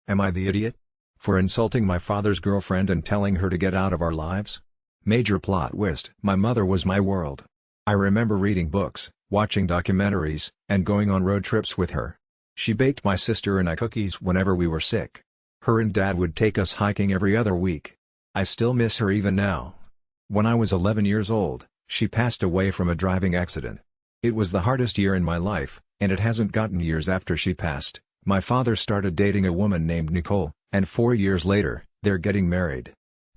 Am I the idiot? For insulting my father's girlfriend and telling her to get out of our lives? Major plot twist. My mother was my world. I remember reading books, watching documentaries, and going on road trips with her. She baked my sister and I cookies whenever we were sick. Her and Dad would take us hiking every other week. I still miss her even now. When I was 11 years old, she passed away from a driving accident. It was the hardest year in my life, and it hasn't gotten years after she passed. My father started dating a woman named Nicole, and 4 years later, they're getting married.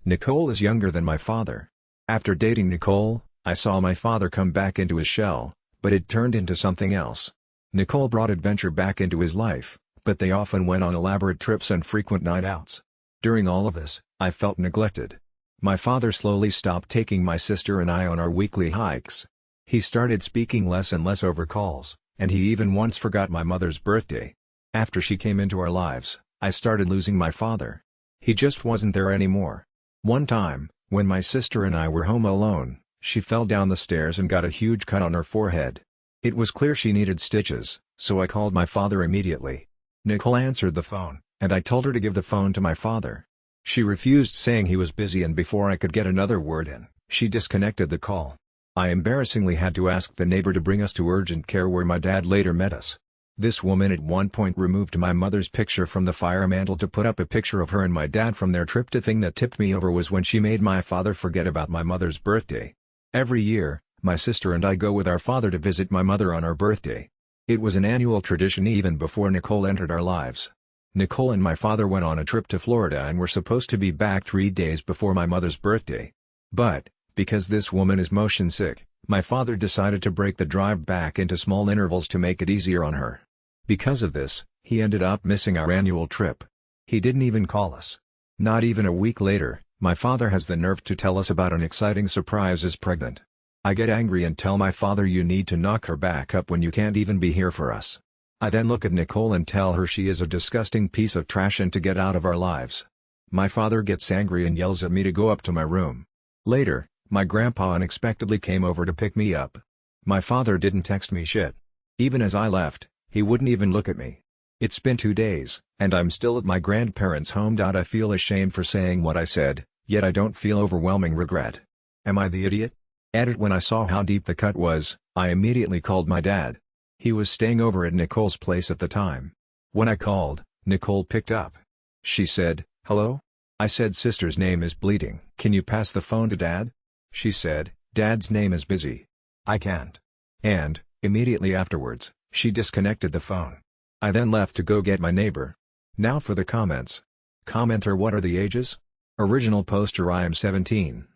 Nicole is younger than my father. After dating Nicole, I saw my father come back into his shell, but it turned into something else. Nicole brought adventure back into his life, but they often went on elaborate trips and frequent night outs. During all of this, I felt neglected. My father slowly stopped taking my sister and I on our weekly hikes. He started speaking less and less over calls, and he even once forgot my mother's birthday. After she came into our lives, I started losing my father. He just wasn't there anymore. One time, when my sister and I were home alone, she fell down the stairs and got a huge cut on her forehead. It was clear she needed stitches, so I called my father immediately. Nicole answered the phone, and I told her to give the phone to my father. She refused, saying he was busy, and before I could get another word in, she disconnected the call. I embarrassingly had to ask the neighbor to bring us to urgent care where my dad later met us. This woman at one point removed my mother's picture from the fire mantle to put up a picture of her and my dad from their trip. The thing that tipped me over was when she made my father forget about my mother's birthday. Every year, my sister and I go with our father to visit my mother on her birthday. It was an annual tradition even before Nicole entered our lives. Nicole and my father went on a trip to Florida and were supposed to be back 3 days before my mother's birthday. But, because this woman is motion sick, my father decided to break the drive back into small intervals to make it easier on her. Because of this, he ended up missing our annual trip. He didn't even call us. Not even a week later, my father has the nerve to tell us about an exciting surprise: is pregnant. I get angry and tell my father, "You need to knock her back up when you can't even be here for us." I then look at Nicole and tell her she is a disgusting piece of trash and to get out of our lives. My father gets angry and yells at me to go up to my room. Later, my grandpa unexpectedly came over to pick me up. My father didn't text me shit. Even as I left, he wouldn't even look at me. It's been 2 days, and I'm still at my grandparents' home. I feel ashamed for saying what I said, yet I don't feel overwhelming regret. Am I the idiot? Edit. When I saw how deep the cut was, I immediately called my dad. He was staying over at Nicole's place at the time. When I called, Nicole picked up. She said, "Hello?" I said, "Sister's name is bleeding. Can you pass the phone to Dad?" She said, "Dad's name is busy. I can't." And, immediately afterwards, she disconnected the phone. I then left to go get my neighbor. Now for the comments. Commenter: what are the ages? Original poster: I am 17.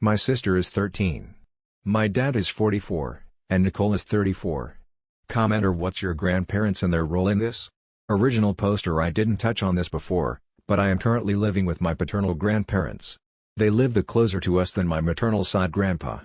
My sister is 13. My dad is 44, and Nicole is 34. Commenter: what's your grandparents and their role in this? Original poster: I didn't touch on this before, but I am currently living with my paternal grandparents. They live the closer to us than my maternal side grandpa.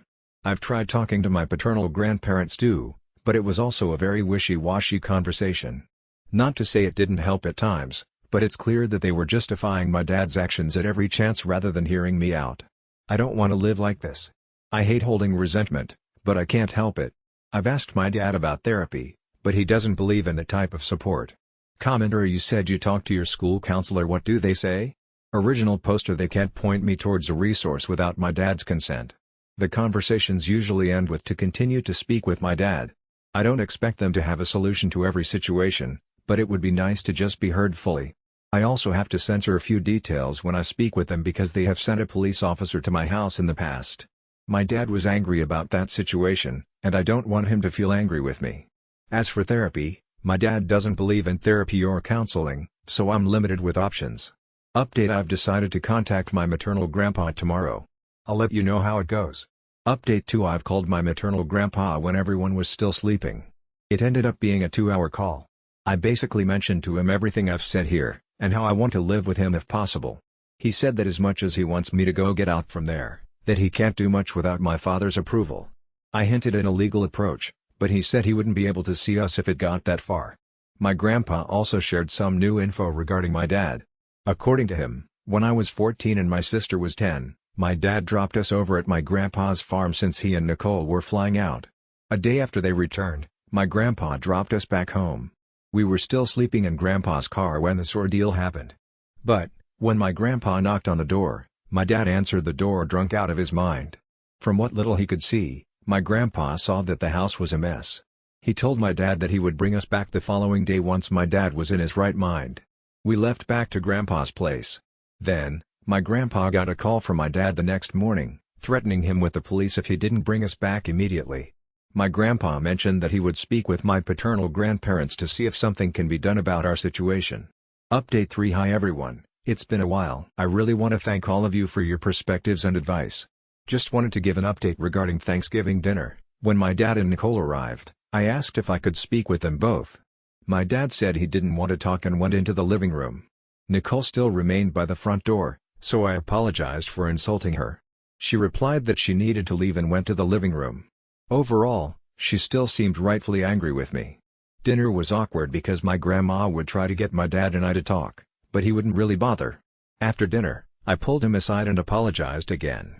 I've tried talking to my paternal grandparents too, but it was also a very wishy-washy conversation. Not to say it didn't help at times, but it's clear that they were justifying my dad's actions at every chance rather than hearing me out. I don't want to live like this. I hate holding resentment, but I can't help it. I've asked my dad about therapy, but he doesn't believe in the type of support. Commenter: you said you talked to your school counselor. What do they say? Original poster: they can't point me towards a resource without my dad's consent. The conversations usually end with "to continue to speak with my dad." I don't expect them to have a solution to every situation, but it would be nice to just be heard fully. I also have to censor a few details when I speak with them because they have sent a police officer to my house in the past. My dad was angry about that situation, and I don't want him to feel angry with me. As for therapy, my dad doesn't believe in therapy or counseling, so I'm limited with options. Update: I've decided to contact my maternal grandpa tomorrow. I'll let you know how it goes. Update 2: I've called my maternal grandpa when everyone was still sleeping. It ended up being a 2-hour call. I basically mentioned to him everything I've said here, and how I want to live with him if possible. He said that as much as he wants me to go get out from there, that he can't do much without my father's approval. I hinted at a legal approach, but he said he wouldn't be able to see us if it got that far. My grandpa also shared some new info regarding my dad. According to him, when I was 14 and my sister was 10, my dad dropped us over at my grandpa's farm since he and Nicole were flying out. A day after they returned, my grandpa dropped us back home. We were still sleeping in Grandpa's car when this ordeal happened. But, when my grandpa knocked on the door, my dad answered the door drunk out of his mind. From what little he could see, my grandpa saw that the house was a mess. He told my dad that he would bring us back the following day once my dad was in his right mind. We left back to Grandpa's place. Then, my grandpa got a call from my dad the next morning, threatening him with the police if he didn't bring us back immediately. My grandpa mentioned that he would speak with my paternal grandparents to see if something can be done about our situation. Update 3. Hi everyone, it's been a while. I really want to thank all of you for your perspectives and advice. Just wanted to give an update regarding Thanksgiving dinner. When my dad and Nicole arrived, I asked if I could speak with them both. My dad said he didn't want to talk and went into the living room. Nicole still remained by the front door, so I apologized for insulting her. She replied that she needed to leave and went to the living room. Overall, she still seemed rightfully angry with me. Dinner was awkward because my grandma would try to get my dad and I to talk, but he wouldn't really bother. After dinner, I pulled him aside and apologized again.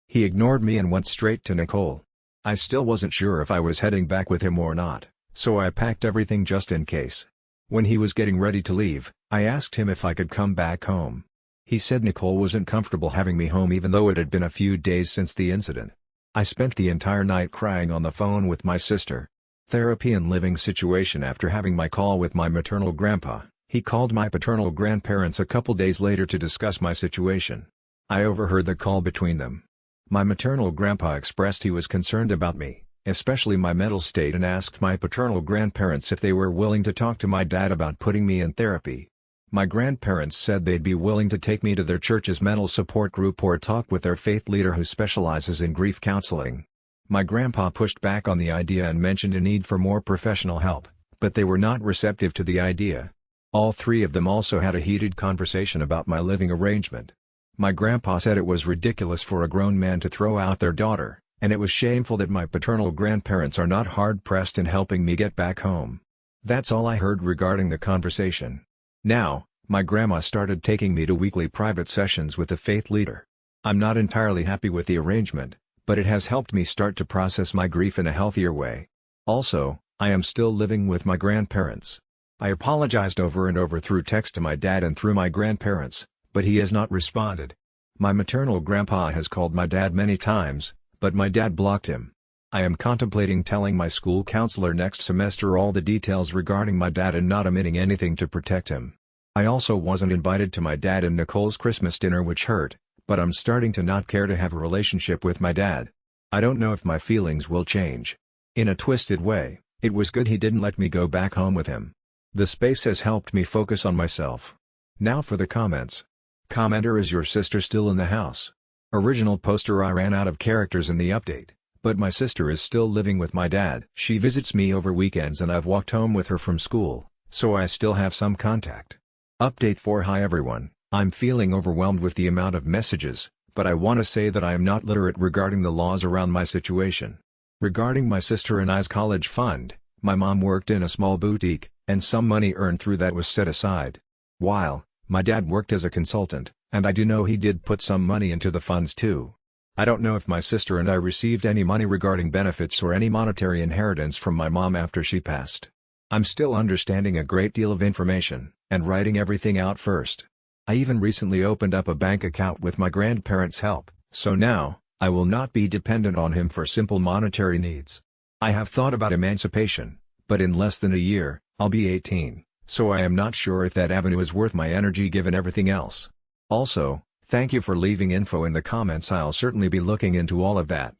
He ignored me and went straight to Nicole. I still wasn't sure if I was heading back with him or not, so I packed everything just in case. When he was getting ready to leave, I asked him if I could come back home. He said Nicole wasn't comfortable having me home even though it had been a few days since the incident. I spent the entire night crying on the phone with my sister. Therapy and living situation. After having my call with my maternal grandpa, he called my paternal grandparents a couple days later to discuss my situation. I overheard the call between them. My maternal grandpa expressed he was concerned about me, especially my mental state, and asked my paternal grandparents if they were willing to talk to my dad about putting me in therapy. My grandparents said they'd be willing to take me to their church's mental support group or talk with their faith leader who specializes in grief counseling. My grandpa pushed back on the idea and mentioned a need for more professional help, but they were not receptive to the idea. All three of them also had a heated conversation about my living arrangement. My grandpa said it was ridiculous for a grown man to throw out their daughter, and it was shameful that my paternal grandparents are not hard-pressed in helping me get back home. That's all I heard regarding the conversation. Now, my grandma started taking me to weekly private sessions with the faith leader. I'm not entirely happy with the arrangement, but it has helped me start to process my grief in a healthier way. Also, I am still living with my grandparents. I apologized over and over through text to my dad and through my grandparents, but he has not responded. My maternal grandpa has called my dad many times, but my dad blocked him. I am contemplating telling my school counselor next semester all the details regarding my dad and not omitting anything to protect him. I also wasn't invited to my dad and Nicole's Christmas dinner, which hurt, but I'm starting to not care to have a relationship with my dad. I don't know if my feelings will change. In a twisted way, it was good he didn't let me go back home with him. The space has helped me focus on myself. Now for the comments. Commenter: is your sister still in the house? Original poster: I ran out of characters in the update, but my sister is still living with my dad. She visits me over weekends and I've walked home with her from school, so I still have some contact. Update 4. Hi everyone, I'm feeling overwhelmed with the amount of messages, but I want to say that I am not literate regarding the laws around my situation. Regarding my sister and I's college fund, my mom worked in a small boutique, and some money earned through that was set aside. While my dad worked as a consultant, and I do know he did put some money into the funds too. I don't know if my sister and I received any money regarding benefits or any monetary inheritance from my mom after she passed. I'm still understanding a great deal of information, and writing everything out first. I even recently opened up a bank account with my grandparents' help, so now, I will not be dependent on him for simple monetary needs. I have thought about emancipation, but in less than a year, I'll be 18, so I am not sure if that avenue is worth my energy given everything else. Also, thank you for leaving info in the comments. I'll certainly be looking into all of that.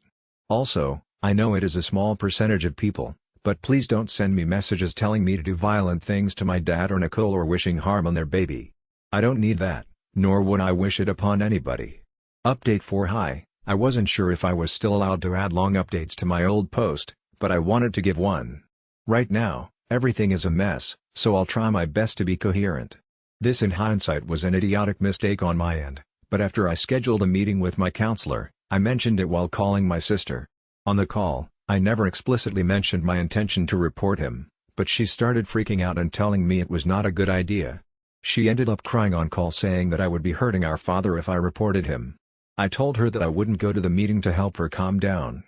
Also, I know it is a small percentage of people, but please don't send me messages telling me to do violent things to my dad or Nicole or wishing harm on their baby. I don't need that, nor would I wish it upon anybody. Update 4. Hi, I wasn't sure if I was still allowed to add long updates to my old post, but I wanted to give one. Right now, everything is a mess, so I'll try my best to be coherent. This in hindsight was an idiotic mistake on my end, but after I scheduled a meeting with my counselor, I mentioned it while calling my sister. On the call, I never explicitly mentioned my intention to report him, but she started freaking out and telling me it was not a good idea. She ended up crying on call saying that I would be hurting our father if I reported him. I told her that I wouldn't go to the meeting to help her calm down.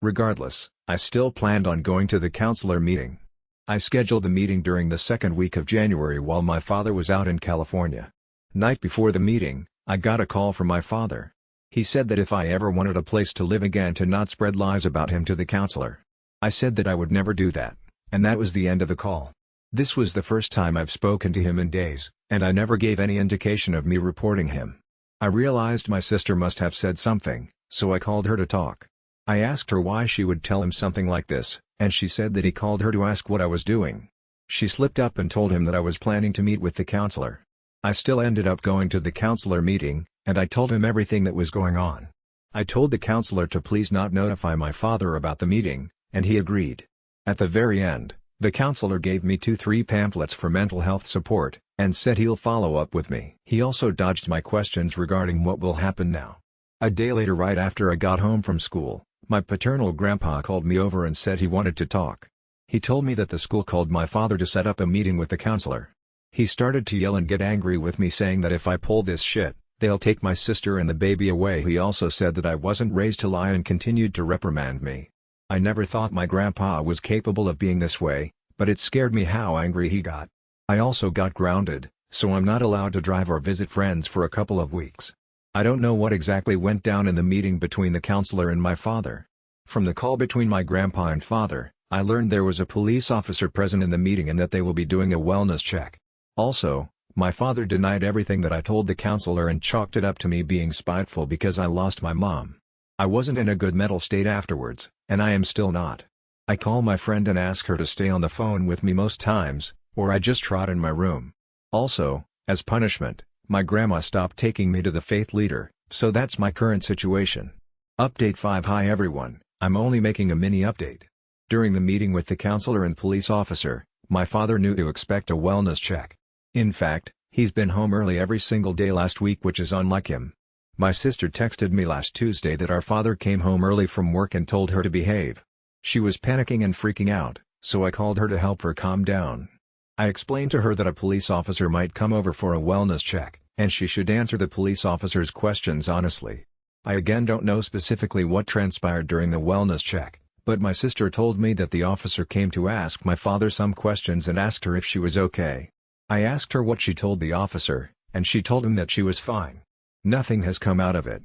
Regardless, I still planned on going to the counselor meeting. I scheduled the meeting during the second week of January while my father was out in California. Night before the meeting, I got a call from my father. He said that if I ever wanted a place to live again to not spread lies about him to the counselor. I said that I would never do that, and that was the end of the call. This was the first time I've spoken to him in days, and I never gave any indication of me reporting him. I realized my sister must have said something, so I called her to talk. I asked her why she would tell him something like this, and she said that he called her to ask what I was doing. She slipped up and told him that I was planning to meet with the counselor. I still ended up going to the counselor meeting, and I told him everything that was going on. I told the counselor to please not notify my father about the meeting, and he agreed. At the very end, the counselor gave me 2-3 pamphlets for mental health support, and said he'll follow up with me. He also dodged my questions regarding what will happen now. A day later, right after I got home from school, my paternal grandpa called me over and said he wanted to talk. He told me that the school called my father to set up a meeting with the counselor. He started to yell and get angry with me, saying that if I pull this shit, they'll take my sister and the baby away. He also said that I wasn't raised to lie and continued to reprimand me. I never thought my grandpa was capable of being this way, but it scared me how angry he got. I also got grounded, so I'm not allowed to drive or visit friends for a couple of weeks. I don't know what exactly went down in the meeting between the counselor and my father. From the call between my grandpa and father, I learned there was a police officer present in the meeting and that they will be doing a wellness check. Also, my father denied everything that I told the counselor and chalked it up to me being spiteful because I lost my mom. I wasn't in a good mental state afterwards, and I am still not. I call my friend and ask her to stay on the phone with me most times, or I just trot in my room. Also, as punishment, my grandma stopped taking me to the faith leader, so that's my current situation. Update 5. Hi everyone, I'm only making a mini update. During the meeting with the counselor and police officer, my father knew to expect a wellness check. In fact, he's been home early every single day last week, which is unlike him. My sister texted me last Tuesday that our father came home early from work and told her to behave. She was panicking and freaking out, so I called her to help her calm down. I explained to her that a police officer might come over for a wellness check, and she should answer the police officer's questions honestly. I again don't know specifically what transpired during the wellness check, but my sister told me that the officer came to ask my father some questions and asked her if she was okay. I asked her what she told the officer, and she told him that she was fine. Nothing has come out of it.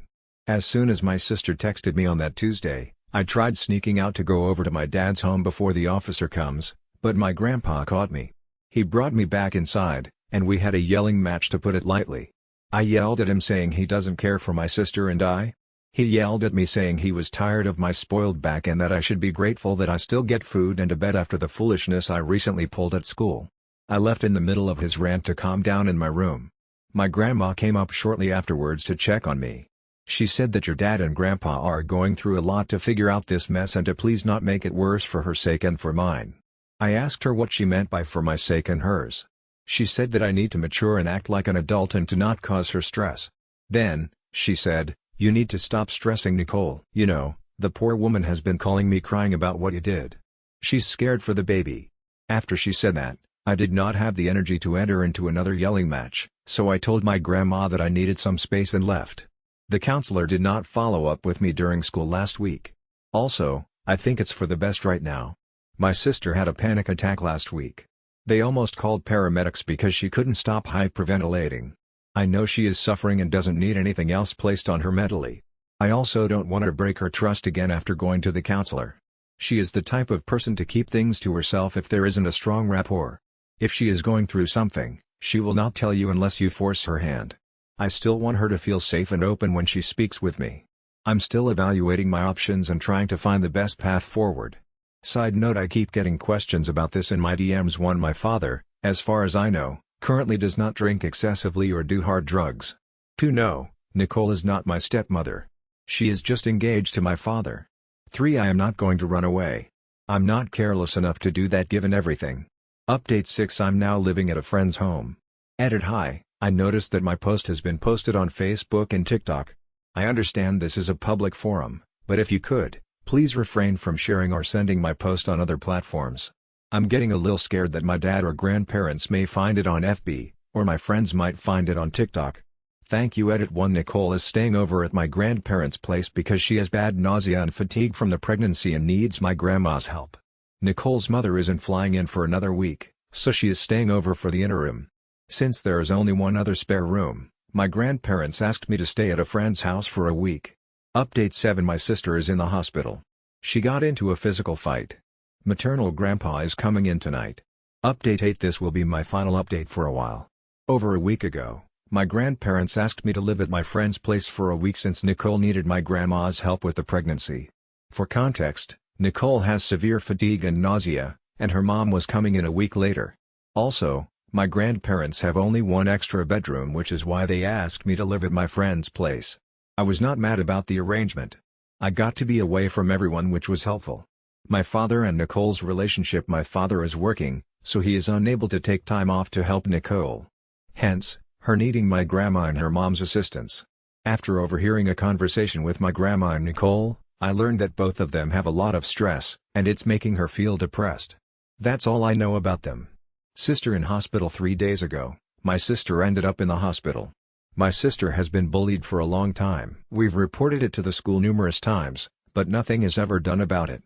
As soon as my sister texted me on that Tuesday, I tried sneaking out to go over to my dad's home before the officer comes, but my grandpa caught me. He brought me back inside, and we had a yelling match, to put it lightly. I yelled at him saying he doesn't care for my sister and I. He yelled at me saying he was tired of my spoiled back and that I should be grateful that I still get food and a bed after the foolishness I recently pulled at school. I left in the middle of his rant to calm down in my room. My grandma came up shortly afterwards to check on me. She said that your dad and grandpa are going through a lot to figure out this mess and to please not make it worse for her sake and for mine. I asked her what she meant by for my sake and hers. She said that I need to mature and act like an adult and to not cause her stress. Then, she said, "You need to stop stressing Nicole. You know, the poor woman has been calling me crying about what you did. She's scared for the baby." After she said that, I did not have the energy to enter into another yelling match, so I told my grandma that I needed some space and left. The counselor did not follow up with me during school last week. Also, I think it's for the best right now. My sister had a panic attack last week. They almost called paramedics because she couldn't stop hyperventilating. I know she is suffering and doesn't need anything else placed on her mentally. I also don't want to break her trust again after going to the counselor. She is the type of person to keep things to herself if there isn't a strong rapport. If she is going through something, she will not tell you unless you force her hand. I still want her to feel safe and open when she speaks with me. I'm still evaluating my options and trying to find the best path forward. Side note, I keep getting questions about this in my DMs. 1. My father, as far as I know, currently does not drink excessively or do hard drugs. 2. No, Nicole is not my stepmother. She is just engaged to my father. 3. I am not going to run away. I'm not careless enough to do that given everything. Update 6. I'm now living at a friend's home. Edit. Hi, I noticed that my post has been posted on Facebook and TikTok. I understand this is a public forum, but if you could, please refrain from sharing or sending my post on other platforms. I'm getting a little scared that my dad or grandparents may find it on FB, or my friends might find it on TikTok. Thank you. Edit 1. Nicole is staying over at my grandparents' place because she has bad nausea and fatigue from the pregnancy and needs my grandma's help. Nicole's mother isn't flying in for another week, so she is staying over for the interim. Since there is only one other spare room, my grandparents asked me to stay at a friend's house for a week. Update 7. My sister is in the hospital. She got into a physical fight. Maternal grandpa is coming in tonight. Update 8. This will be my final update for a while. Over a week ago, my grandparents asked me to live at my friend's place for a week since Nicole needed my grandma's help with the pregnancy. For context, Nicole has severe fatigue and nausea, and her mom was coming in a week later. Also, my grandparents have only one extra bedroom, which is why they asked me to live at my friend's place. I was not mad about the arrangement. I got to be away from everyone, which was helpful. My father and Nicole's relationship: my father is working, so he is unable to take time off to help Nicole. Hence, her needing my grandma and her mom's assistance. After overhearing a conversation with my grandma and Nicole, I learned that both of them have a lot of stress, and it's making her feel depressed. That's all I know about them. Sister in hospital 3 days ago. My sister ended up in the hospital. My sister has been bullied for a long time. We've reported it to the school numerous times, but nothing is ever done about it.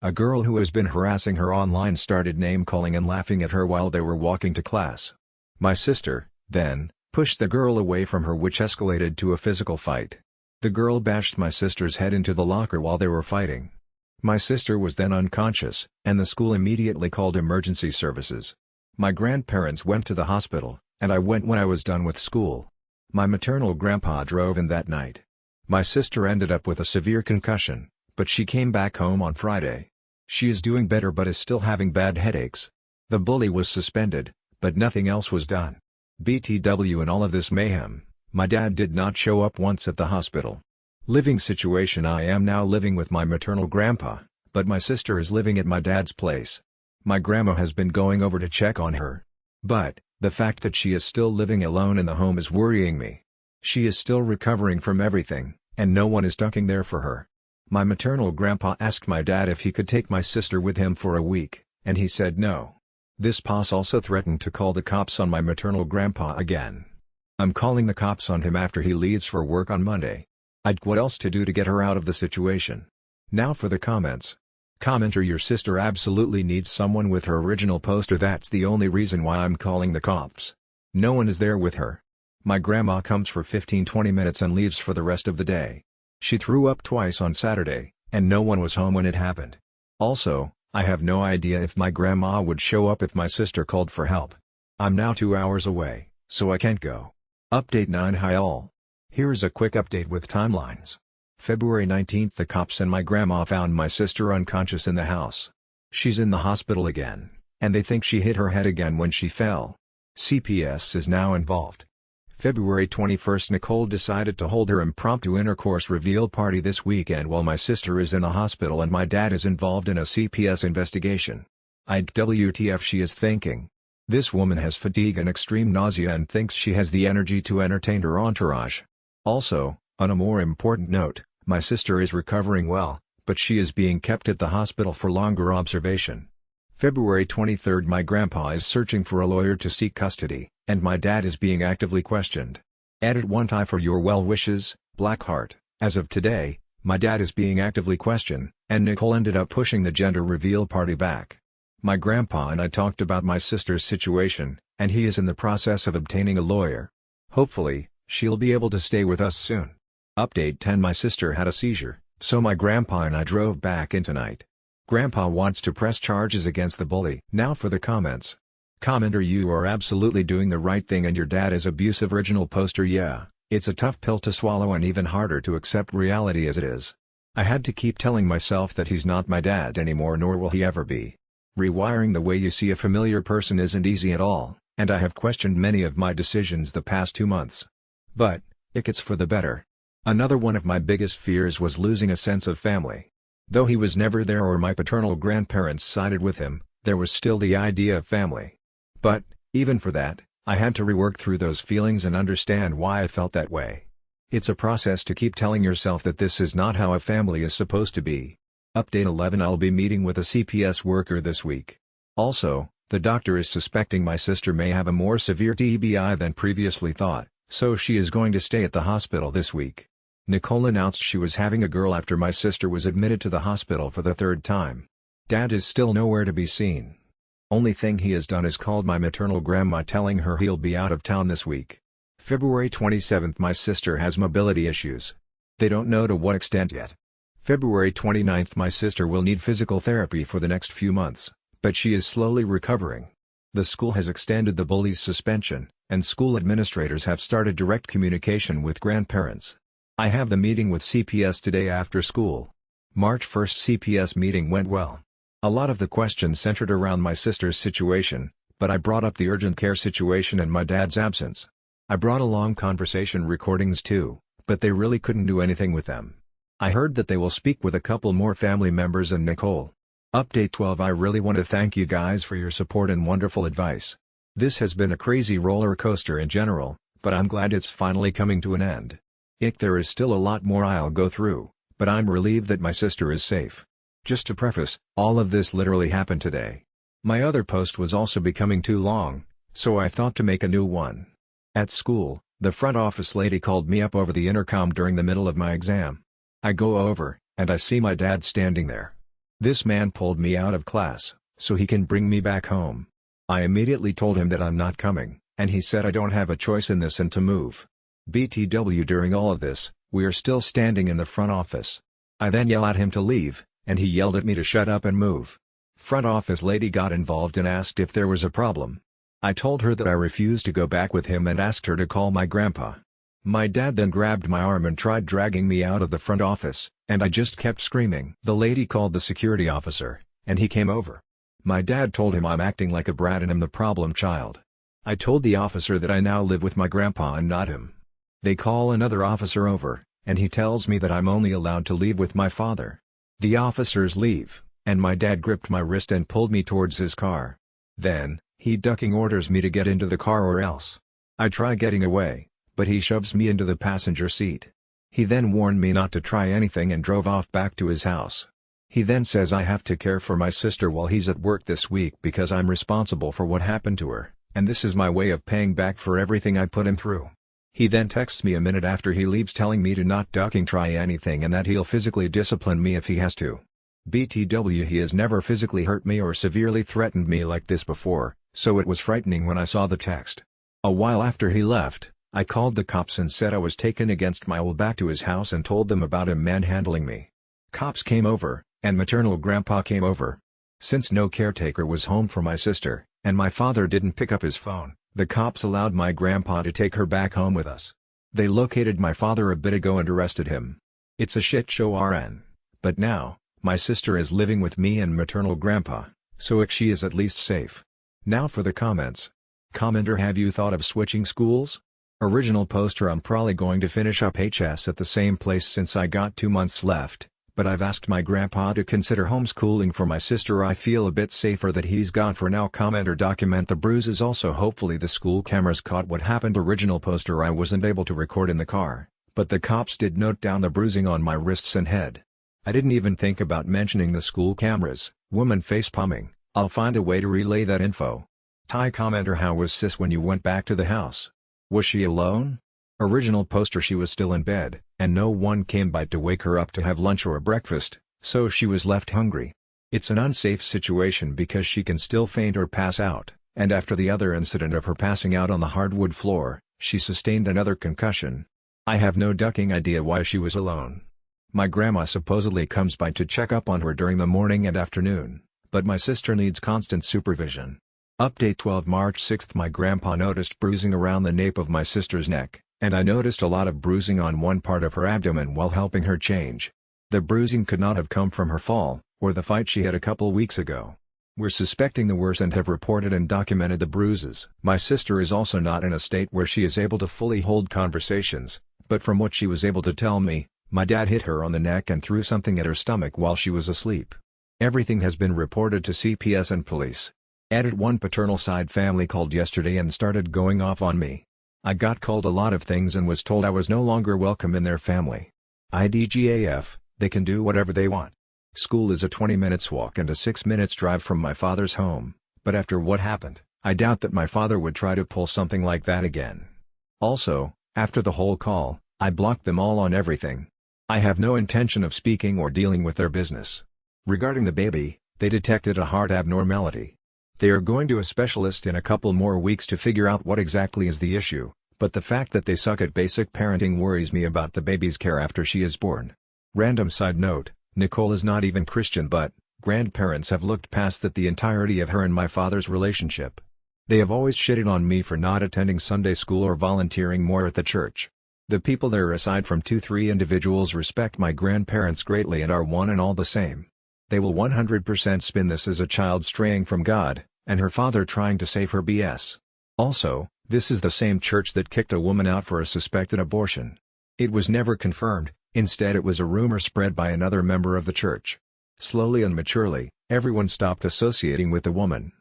A girl who has been harassing her online started name-calling and laughing at her while they were walking to class. My sister, then, pushed the girl away from her, which escalated to a physical fight. The girl bashed my sister's head into the locker while they were fighting. My sister was then unconscious, and the school immediately called emergency services. My grandparents went to the hospital, and I went when I was done with school. My maternal grandpa drove in that night. My sister ended up with a severe concussion, but she came back home on Friday. She is doing better but is still having bad headaches. The bully was suspended, but nothing else was done. BTW in all of this mayhem, my dad did not show up once at the hospital. Living situation: I am now living with my maternal grandpa, but my sister is living at my dad's place. My grandma has been going over to check on her. But, the fact that she is still living alone in the home is worrying me. She is still recovering from everything, and no one is ducking there for her. My maternal grandpa asked my dad if he could take my sister with him for a week, and he said no. This boss also threatened to call the cops on my maternal grandpa again. I'm calling the cops on him after he leaves for work on Monday. What else to do to get her out of the situation? Now for the comments. Commenter: your sister absolutely needs someone with her original poster. That's the only reason why I'm calling the cops. No one is there with her. My grandma comes for 15-20 minutes and leaves for the rest of the day. She threw up twice on Saturday, and no one was home when it happened. Also, I have no idea if my grandma would show up if my sister called for help. I'm now 2 hours away, so I can't go. Update 9. Hi all. Here's a quick update with timelines. February 19th, the cops and my grandma found my sister unconscious in the house. She's in the hospital again, and they think she hit her head again when she fell. CPS is now involved. February 21st, Nicole decided to hold her impromptu intercourse reveal party this weekend while my sister is in the hospital and my dad is involved in a CPS investigation. WTF she is thinking. This woman has fatigue and extreme nausea and thinks she has the energy to entertain her entourage. Also, on a more important note, my sister is recovering well, but she is being kept at the hospital for longer observation. February 23rd, my grandpa is searching for a lawyer to seek custody, and my dad is being actively questioned. Edit 1 tie for your well wishes, Blackheart. As of today, my dad is being actively questioned, and Nicole ended up pushing the gender reveal party back. My grandpa and I talked about my sister's situation, and he is in the process of obtaining a lawyer. Hopefully, she'll be able to stay with us soon. Update 10. My sister had a seizure, so my grandpa and I drove back in tonight. Grandpa wants to press charges against the bully. Now for the comments. Commenter: you are absolutely doing the right thing and your dad is abusive. Original poster: yeah, it's a tough pill to swallow and even harder to accept reality as it is. I had to keep telling myself that he's not my dad anymore nor will he ever be. Rewiring the way you see a familiar person isn't easy at all, and I have questioned many of my decisions the past 2 months. But, it gets for the better. Another one of my biggest fears was losing a sense of family. Though he was never there or my paternal grandparents sided with him, there was still the idea of family. But, even for that, I had to rework through those feelings and understand why I felt that way. It's a process to keep telling yourself that this is not how a family is supposed to be. Update 11. I'll be meeting with a CPS worker this week. Also, the doctor is suspecting my sister may have a more severe TBI than previously thought, so she is going to stay at the hospital this week. Nicole announced she was having a girl after my sister was admitted to the hospital for the 3rd time. Dad is still nowhere to be seen. Only thing he has done is called my maternal grandma telling her he'll be out of town this week. February 27th, my sister has mobility issues. They don't know to what extent yet. February 29th, my sister will need physical therapy for the next few months, but she is slowly recovering. The school has extended the bully's suspension, and school administrators have started direct communication with grandparents. I have the meeting with CPS today after school. March 1st CPS meeting went well. A lot of the questions centered around my sister's situation, but I brought up the urgent care situation and my dad's absence. I brought along conversation recordings too, but they really couldn't do anything with them. I heard that they will speak with a couple more family members and Nicole. Update 12. I really want to thank you guys for your support and wonderful advice. This has been a crazy roller coaster in general, but I'm glad it's finally coming to an end. There is still a lot more I'll go through, but I'm relieved that my sister is safe. Just to preface, all of this literally happened today. My other post was also becoming too long, so I thought to make a new one. At school, the front office lady called me up over the intercom during the middle of my exam. I go over, and I see my dad standing there. This man pulled me out of class, so he can bring me back home. I immediately told him that I'm not coming, and he said I don't have a choice in this and to move. BTW. During all of this, we are still standing in the front office. I then yell at him to leave, and he yelled at me to shut up and move. Front office lady got involved and asked if there was a problem. I told her that I refused to go back with him and asked her to call my grandpa. My dad then grabbed my arm and tried dragging me out of the front office, and I just kept screaming. The lady called the security officer, and he came over. My dad told him I'm acting like a brat and am the problem child. I told the officer that I now live with my grandpa and not him. They call another officer over, and he tells me that I'm only allowed to leave with my father. The officers leave, and my dad gripped my wrist and pulled me towards his car. Then, he ducking orders me to get into the car or else. I try getting away, but he shoves me into the passenger seat. He then warned me not to try anything and drove off back to his house. He then says I have to care for my sister while he's at work this week because I'm responsible for what happened to her, and this is my way of paying back for everything I put him through. He then texts me a minute after he leaves telling me to not ducking try anything and that he'll physically discipline me if he has to. BTW. He has never physically hurt me or severely threatened me like this before, so it was frightening when I saw the text. A while after he left, I called the cops and said I was taken against my will back to his house and told them about him manhandling me. Cops came over, and maternal grandpa came over. Since no caretaker was home for my sister, and my father didn't pick up his phone, the cops allowed my grandpa to take her back home with us. They located my father a bit ago and arrested him. It's a shit show RN. But now, my sister is living with me and maternal grandpa, so she is at least safe. Now for the comments. Commenter: have you thought of switching schools? Original poster: I'm probably going to finish up HS at the same place since I got 2 months left, but I've asked my grandpa to consider homeschooling for my sister. I feel a bit safer that he's gone for now. Commenter: document the bruises. Also hopefully the school cameras caught what happened. Original poster: I wasn't able to record in the car, but the cops did note down the bruising on my wrists and head. I didn't even think about mentioning the school cameras. Woman face palming. I'll find a way to relay that info. Thai commenter: how was sis when you went back to the house? Was she alone? Original poster: she was still in bed, and no one came by to wake her up to have lunch or breakfast, so she was left hungry. It's an unsafe situation because she can still faint or pass out, and after the other incident of her passing out on the hardwood floor, she sustained another concussion. I have no ducking idea why she was alone. My grandma supposedly comes by to check up on her during the morning and afternoon, but my sister needs constant supervision. Update 12 March 6th. My grandpa noticed bruising around the nape of my sister's neck, and I noticed a lot of bruising on one part of her abdomen while helping her change. The bruising could not have come from her fall, or the fight she had a couple weeks ago. We're suspecting the worst and have reported and documented the bruises. My sister is also not in a state where she is able to fully hold conversations, but from what she was able to tell me, my dad hit her on the neck and threw something at her stomach while she was asleep. Everything has been reported to CPS and police. Edit: one paternal side family called yesterday and started going off on me. I got called a lot of things and was told I was no longer welcome in their family. IDGAF, they can do whatever they want. School is a 20 minutes walk and a 6 minutes drive from my father's home, but after what happened, I doubt that my father would try to pull something like that again. Also, after the whole call, I blocked them all on everything. I have no intention of speaking or dealing with their business. Regarding the baby, They detected a heart abnormality. They are going to a specialist in a couple more weeks to figure out what exactly is the issue, but the fact that they suck at basic parenting worries me about the baby's care after she is born. Random side note, Nicole is not even Christian, but grandparents have looked past that the entirety of her and my father's relationship. They have always shitted on me for not attending Sunday school or volunteering more at the church. The people there aside from 2-3 individuals respect my grandparents greatly and are one and all the same. They will 100% spin this as a child straying from God, and her father trying to save her BS. Also, this is the same church that kicked a woman out for a suspected abortion. It was never confirmed, instead it was a rumor spread by another member of the church. Slowly and maturely, everyone stopped associating with the woman.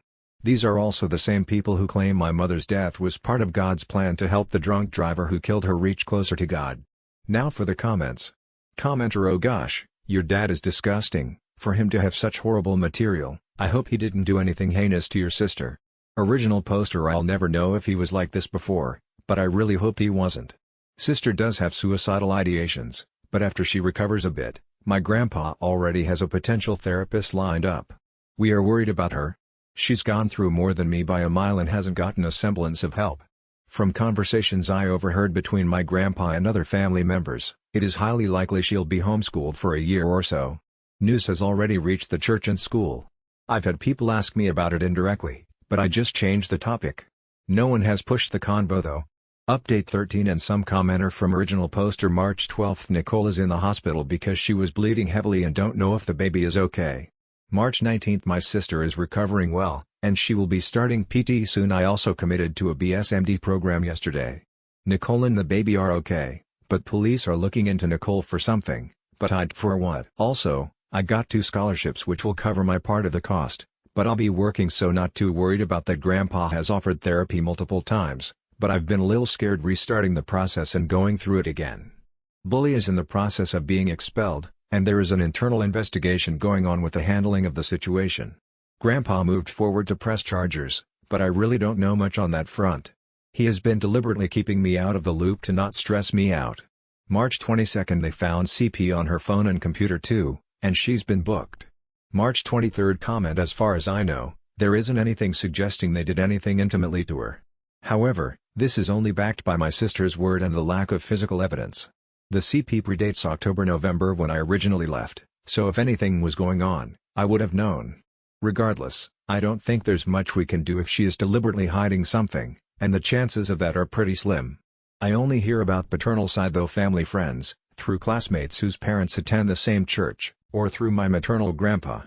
These are also the same people who claim my mother's death was part of God's plan to help the drunk driver who killed her reach closer to God. Now for the comments. Commenter: oh gosh, your dad is disgusting, for him to have such horrible material. I hope he didn't do anything heinous to your sister. Original poster: I'll never know if he was like this before, but I really hope he wasn't. Sister does have suicidal ideations, but after she recovers a bit, my grandpa already has a potential therapist lined up. We are worried about her. She's gone through more than me by a mile and hasn't gotten a semblance of help. From conversations I overheard between my grandpa and other family members, it is highly likely she'll be homeschooled for a year or so. News has already reached the church and school. I've had people ask me about it indirectly, but I just changed the topic. No one has pushed the convo though. Update 13 and some commenter from original poster: March 12, Nicole is in the hospital because she was bleeding heavily and don't know if the baby is okay. March 19, my sister is recovering well, and she will be starting PT soon. I also committed to a BSMD program yesterday. Nicole and the baby are okay, but police are looking into Nicole for something, but I'd for what? Also, I got 2 scholarships which will cover my part of the cost, but I'll be working, so not too worried about that. Grandpa has offered therapy multiple times, but I've been a little scared restarting the process and going through it again. Bully is in the process of being expelled, and there is an internal investigation going on with the handling of the situation. Grandpa moved forward to press charges, but I really don't know much on that front. He has been deliberately keeping me out of the loop to not stress me out. March 22, they found CP on her phone and computer too, and she's been booked. March 23, comment: as far as I know, there isn't anything suggesting they did anything intimately to her. However, this is only backed by my sister's word and the lack of physical evidence. The CP predates October-November when I originally left, so if anything was going on, I would have known. Regardless, I don't think there's much we can do if she is deliberately hiding something, and the chances of that are pretty slim. I only hear about paternal side though, family friends, through classmates whose parents attend the same church, or through my maternal grandpa.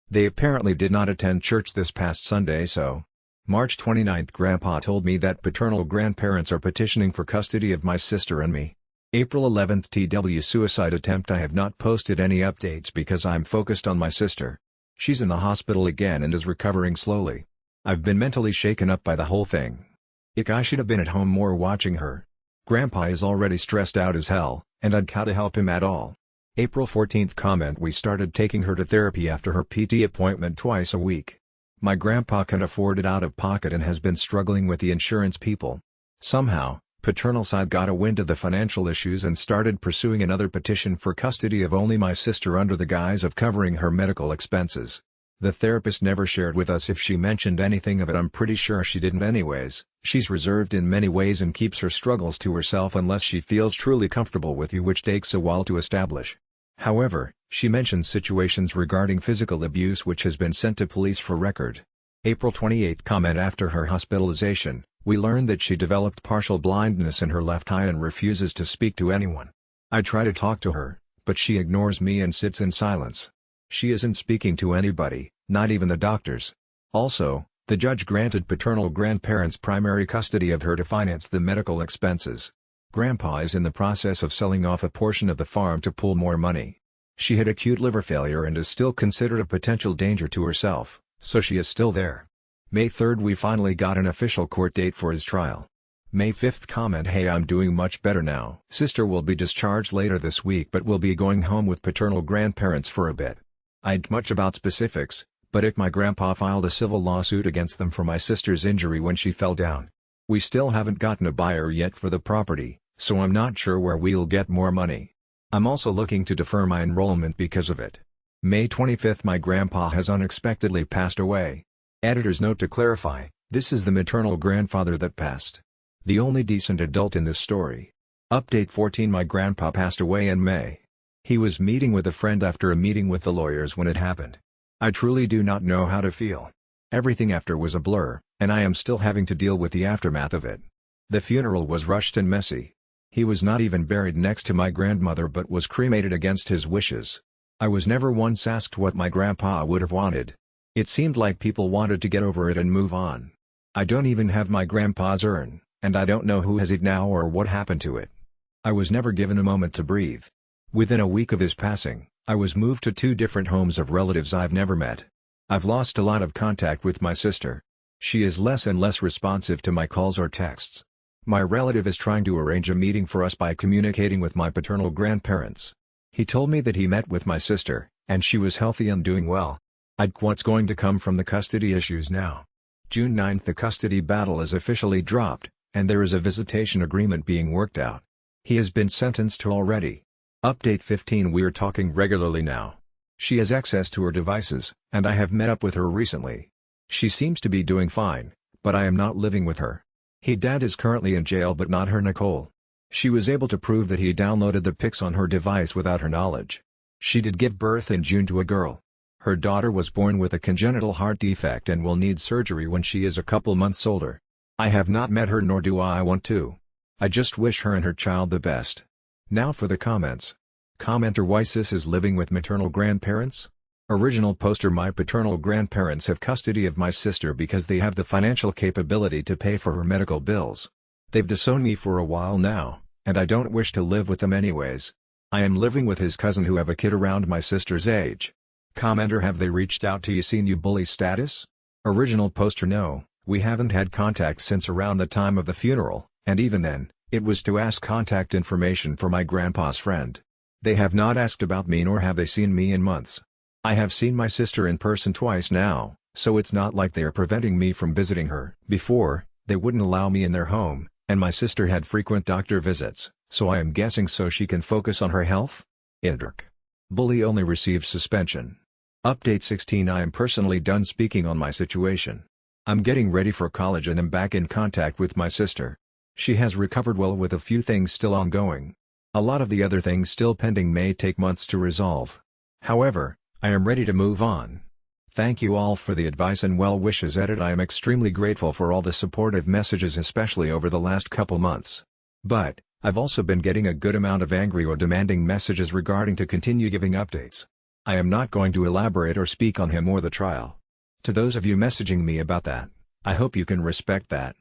They apparently did not attend church this past Sunday, so. March 29, Grandpa told me that paternal grandparents are petitioning for custody of my sister and me. April 11, TW suicide attempt: I have not posted any updates because I'm focused on my sister. She's in the hospital again and is recovering slowly. I've been mentally shaken up by the whole thing. I should have been at home more watching her. Grandpa is already stressed out as hell, and I'd gotta help him at all. April 14, comment: we started taking her to therapy after her PT appointment twice a week. My grandpa can afford it out of pocket and has been struggling with the insurance people. Somehow, paternal side got a wind of the financial issues and started pursuing another petition for custody of only my sister under the guise of covering her medical expenses. The therapist never shared with us if she mentioned anything of it. I'm pretty sure she didn't anyways. She's reserved in many ways and keeps her struggles to herself unless she feels truly comfortable with you, which takes a while to establish. However, she mentions situations regarding physical abuse which has been sent to police for record. April 28, comment: after her hospitalization, we learned that she developed partial blindness in her left eye and refuses to speak to anyone. I try to talk to her, but she ignores me and sits in silence. She isn't speaking to anybody, not even the doctors. Also, the judge granted paternal grandparents primary custody of her to finance the medical expenses. Grandpa is in the process of selling off a portion of the farm to pull more money. She had acute liver failure and is still considered a potential danger to herself, so she is still there. May 3, we finally got an official court date for his trial. May 5, comment: hey, I'm doing much better now. Sister will be discharged later this week but will be going home with paternal grandparents for a bit. I'd much about specifics, but my grandpa filed a civil lawsuit against them for my sister's injury when she fell down. We still haven't gotten a buyer yet for the property, so I'm not sure where we'll get more money. I'm also looking to defer my enrollment because of it. May 25, my grandpa has unexpectedly passed away. Editor's note: to clarify, this is the maternal grandfather that passed. The only decent adult in this story. Update 14: my grandpa passed away in May. He was meeting with a friend after a meeting with the lawyers when it happened. I truly do not know how to feel. Everything after was a blur, and I am still having to deal with the aftermath of it. The funeral was rushed and messy. He was not even buried next to my grandmother but was cremated against his wishes. I was never once asked what my grandpa would have wanted. It seemed like people wanted to get over it and move on. I don't even have my grandpa's urn, and I don't know who has it now or what happened to it. I was never given a moment to breathe. Within a week of his passing, I was moved to 2 different homes of relatives I've never met. I've lost a lot of contact with my sister. She is less and less responsive to my calls or texts. My relative is trying to arrange a meeting for us by communicating with my paternal grandparents. He told me that he met with my sister, and she was healthy and doing well. What's going to come from the custody issues now? June 9, the custody battle is officially dropped, and there is a visitation agreement being worked out. He has been sentenced already. Update 15: we're talking regularly now. She has access to her devices, and I have met up with her recently. She seems to be doing fine, but I am not living with her. Her dad is currently in jail but not her Nicole. She was able to prove that he downloaded the pics on her device without her knowledge. She did give birth in June to a girl. Her daughter was born with a congenital heart defect and will need surgery when she is a couple months older. I have not met her nor do I want to. I just wish her and her child the best. Now for the comments. Commenter: why sis is living with maternal grandparents? Original poster: my paternal grandparents have custody of my sister because they have the financial capability to pay for her medical bills. They've disowned me for a while now, and I don't wish to live with them anyways. I am living with his cousin who have a kid around my sister's age. Commenter: have they reached out to you seen you bully status? Original poster: no, we haven't had contact since around the time of the funeral, and even then, it was to ask contact information for my grandpa's friend. They have not asked about me nor have they seen me in months. I have seen my sister in person twice now, so it's not like they are preventing me from visiting her. Before, they wouldn't allow me in their home, and my sister had frequent doctor visits, so I am guessing so she can focus on her health? Indrek. Bully only received suspension. Update 16: I am personally done speaking on my situation. I'm getting ready for college and am back in contact with my sister. She has recovered well with a few things still ongoing. A lot of the other things still pending may take months to resolve. However, I am ready to move on. Thank you all for the advice and well wishes. Edit: I am extremely grateful for all the supportive messages especially over the last couple months. But, I've also been getting a good amount of angry or demanding messages regarding to continue giving updates. I am not going to elaborate or speak on him or the trial. To those of you messaging me about that, I hope you can respect that.